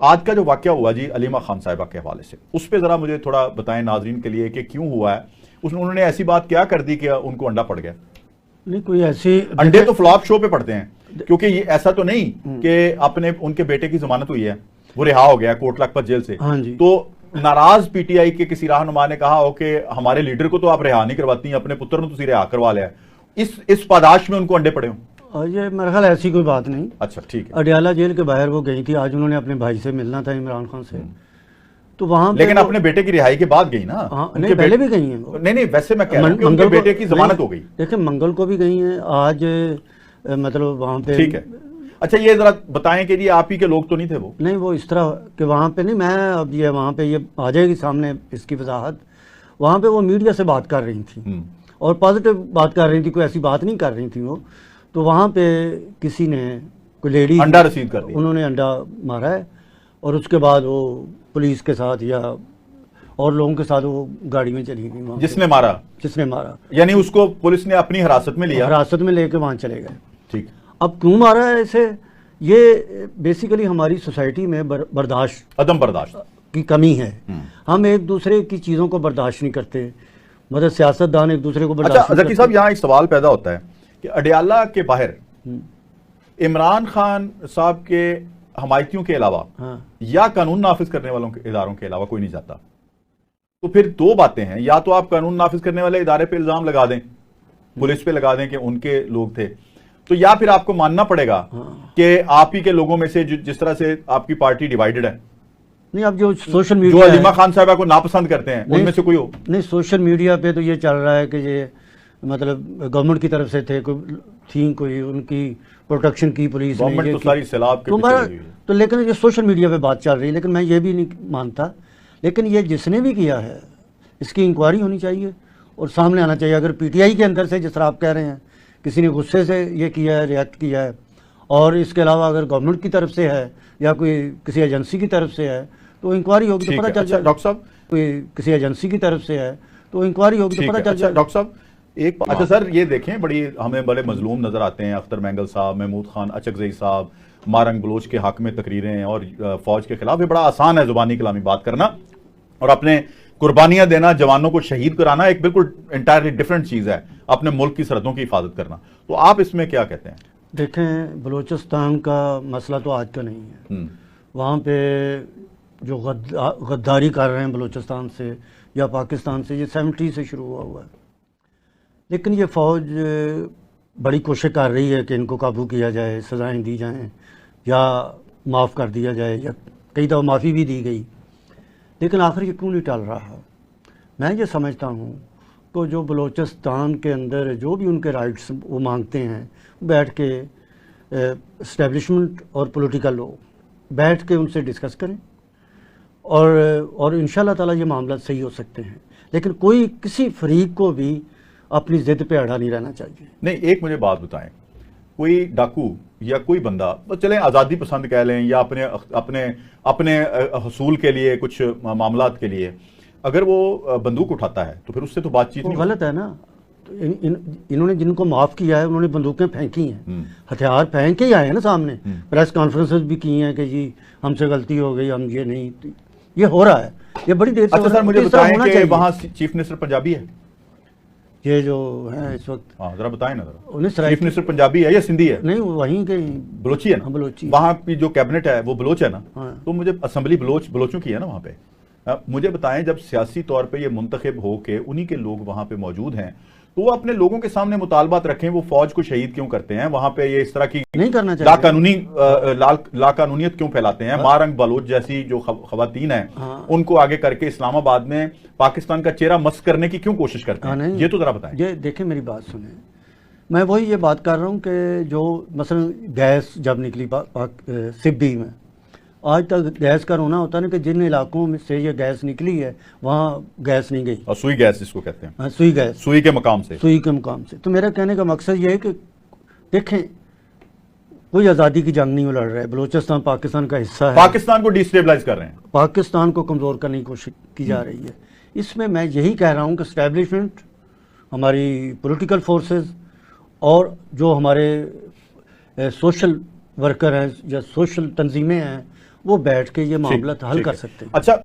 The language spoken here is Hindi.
आज का जो वाकया हुआ जी अलीमा खान साहिबा के हवाले से, उस पर जरा मुझे थोड़ा बताएं नाजरीन के लिए कि क्यों हुआ है। उन्होंने ऐसी बात क्या कर दी कि उनको अंडा पड़ गया? नहीं, कोई ऐसी अंडे तो फ्लॉप शो पे पड़ते हैं, क्योंकि ये ऐसा तो नहीं कि अपने उनके बेटे की जमानत हुई है, वो रिहा हो गया कोट लखपत जेल से। हाँ जी। तो नाराज पीटीआई के किसी रहनुमा ने कहा हो कि हमारे लीडर को तो आप रिहा नहीं करवाती, अपने पुत्र को तो रिहा करवा लिया। इस पादाश में उनको अंडे पड़े हों? ये मेरा ख्याल ऐसी कोई बात नहीं। अच्छा, ठीक है। अडियाला जेल के बाहर वो गई थी, आज उन्होंने अपने भाई से मिलना था, इमरान खान से, तो वहां लेकिन अपने बेटे की रिहाई के बाद गई ना? हाँ, नहीं पहले भी गई हैं। नहीं, वैसे मैं कह रहा हूं कि उनके बेटे की जमानत हो गई। देखिए, मंगल को भी गई हैं, आज मतलब वहां पे। ठीक है। अच्छा, ये जरा बताएं कि ये आप ही के लोग तो नहीं थे वो? नहीं, वो इस तरह कि वहां पे नहीं, मैं अब ये वहां पे ये आ जाएगी सामने इसकी वजाहत। वहां पे वो मीडिया से बात कर रही थी और पॉजिटिव बात कर रही थी, कोई ऐसी बात नहीं कर रही थी वो। तो वहां पे किसी ने, कोई लेडी, अंडा रसीद कर दिया, उन्होंने अंडा मारा है और उसके बाद वो पुलिस के साथ या और लोगों के साथ वो गाड़ी में चली गई। जिसने मारा यानी उसको पुलिस ने अपनी हिरासत में लिया, हिरासत में लेके वहां चले गए। ठीक। अब क्यों मारा है इसे? ये बेसिकली हमारी सोसाइटी में अदम बर्दाश्त की कमी है। हम एक दूसरे की चीजों को बर्दाश्त नहीं करते, मतलब सियासतदान एक दूसरे को बर्दाश्त नहीं करते। जकी साहब, यहाँ एक सवाल पैदा होता है कि अडियाला के बाहर इमरान खान साहब के हमायतियों के अलावा या कानून नाफिज करने वालों के इदारों के अलावा कोई नहीं जाता। तो फिर दो बातें हैं, या तो आप कानून नाफिज करने वाले इदारे पे इल्जाम लगा दें, पुलिस पे लगा दें कि उनके लोग थे, तो या फिर आपको मानना पड़ेगा कि आप ही के लोगों में से जिस तरह से आपकी पार्टी डिवाइडेड है। नहीं, अब जो सोशल मीडिया, जो अलीमा खान साहबा को नापसंद करते हैं, उनमें से कोई हो? नहीं, सोशल मीडिया पे तो ये चल रहा है कि ये मतलब गवर्नमेंट की तरफ से थे, कोई उनकी प्रोटेक्शन की पुलिस, गवर्नमेंट तो सारी सैलाब के पीछे लगी हुई है। तो लेकिन ये सोशल मीडिया पे बात चल रही है, लेकिन मैं ये भी नहीं मानता। लेकिन ये जिसने भी किया है इसकी इंक्वायरी होनी चाहिए और सामने आना चाहिए। अगर पीटीआई के अंदर से, जिस तरह आप कह रहे हैं, किसी ने गुस्से से ये किया है, रिएक्ट किया है, और इसके अलावा अगर गवर्नमेंट की तरफ से है या कोई किसी एजेंसी की तरफ से है तो इंक्वायरी होगी तो पता चल जाएगा। डॉक्टर साहब, कोई किसी एजेंसी की तरफ से है तो इंक्वायरी होगी तो पता चल जाएगा। डॉक्टर साहब अच्छा सर, ये देखें, हमें बड़े मजलूम नजर आते हैं अख्तर मैंगल साहब, महमूद खान अचकजई साहब, मारंग बलोच के हक में तकरीरें और फौज के खिलाफ। ये बड़ा आसान है जुबानी कलामी बात करना, और अपने कुर्बानियां देना, जवानों को शहीद कराना एक बिल्कुल इंटायरली डिफरेंट चीज है, अपने मुल्क की सरहदों की हिफाजत करना। तो आप इसमें क्या कहते हैं? देखें, बलूचिस्तान का मसला तो आज का नहीं है। वहाँ पे जो गद्दारी कर रहे हैं बलूचिस्तान से या पाकिस्तान से, ये 70 से शुरू हुआ है। लेकिन ये फ़ौज बड़ी कोशिश कर रही है कि इनको काबू किया जाए, सज़ाएं दी जाएं या माफ़ कर दिया जाए, या कई दफ़ा माफ़ी भी दी गई, लेकिन आखिर ये क्यों नहीं टल रहा? मैं ये समझता हूँ तो जो बलूचिस्तान के अंदर जो भी उनके राइट्स वो मांगते हैं, बैठ के इस्टेब्लिशमेंट और पॉलिटिकल लोग बैठ के उनसे डिस्कस करें और इंशाल्लाह ताला ये मामला सही हो सकते हैं। लेकिन कोई किसी फरीक को भी अपनी जिद पे अड़ा नहीं रहना चाहिए। नहीं, एक मुझे बात बताएं, कोई डाकू या कोई बंदा, तो चलें आज़ादी पसंद कह लें या अपने अपने अपने हसूल के लिए, कुछ मामलात के लिए, अगर वो बंदूक उठाता है तो फिर उससे तो बातचीत नहीं गलत है ना। तो इन्होंने जिनको माफ़ किया है उन्होंने बंदूकें फेंकी हैं, हथियार फेंक के ही आए हैं ना सामने। प्रेस कॉन्फ्रेंसेस भी की हैं कि जी हमसे गलती हो गई, हम ये नहीं, ये हो रहा है, ये बड़ी देर से। अच्छा सर, मुझे बताएं कि वहाँ चीफ मिनिस्टर पंजाबी है? ये जो है इस वक्त, हाँ जरा बताएं ना जरा। चीफ मिनिस्टर पंजाबी है या सिंधी है? नहीं, वहीं के बलोची है ना? हाँ, बलोची। वहाँ की जो कैबिनेट है वो बलोच है ना? हाँ। तो मुझे असेंबली बलोचों की है ना वहाँ पे। मुझे बताएं, जब सियासी तौर पे ये मुंतखब हो के उन्हीं के लोग वहाँ पे मौजूद हैं, तो वो अपने लोगों के सामने मुतालबात रखें, वो फौज को शहीद क्यों करते हैं? वहाँ पे ये इस तरह की नहीं करना चाहिए, लाकानूनियत क्यों फैलाते हैं? मारंग बलोच जैसी जो खवातीन हैं उनको आगे करके इस्लामाबाद में पाकिस्तान का चेहरा मस्क करने की क्यों कोशिश करते हैं? ये तो जरा बताएं। ये देखें, मेरी बात सुने, मैं वही ये बात कर रहा हूँ कि जो मसलन गैस जब निकली सिब्बी में, आज तक गैस का रोना होता है ना कि जिन इलाकों में से ये गैस निकली है वहाँ गैस नहीं गई, और सुई गैस जिसको कहते हैं। सुई गैस, सुई के मकाम से। तो मेरा कहने का मकसद ये है कि देखें, कोई आज़ादी की जंग नहीं लड़ रहा है, बलूचिस्तान पाकिस्तान का हिस्सा है, पाकिस्तान को डिस्टेबलाइज कर रहे हैं, पाकिस्तान को कमज़ोर करने की कोशिश की जा रही है। इसमें मैं यही कह रहा हूँ कि एस्टैब्लिशमेंट, हमारी पॉलिटिकल फोर्सेस और जो हमारे सोशल वर्कर हैं या सोशल तंजीमें हैं, वो बैठ के ये मामला हल कर सकते हैं। अच्छा।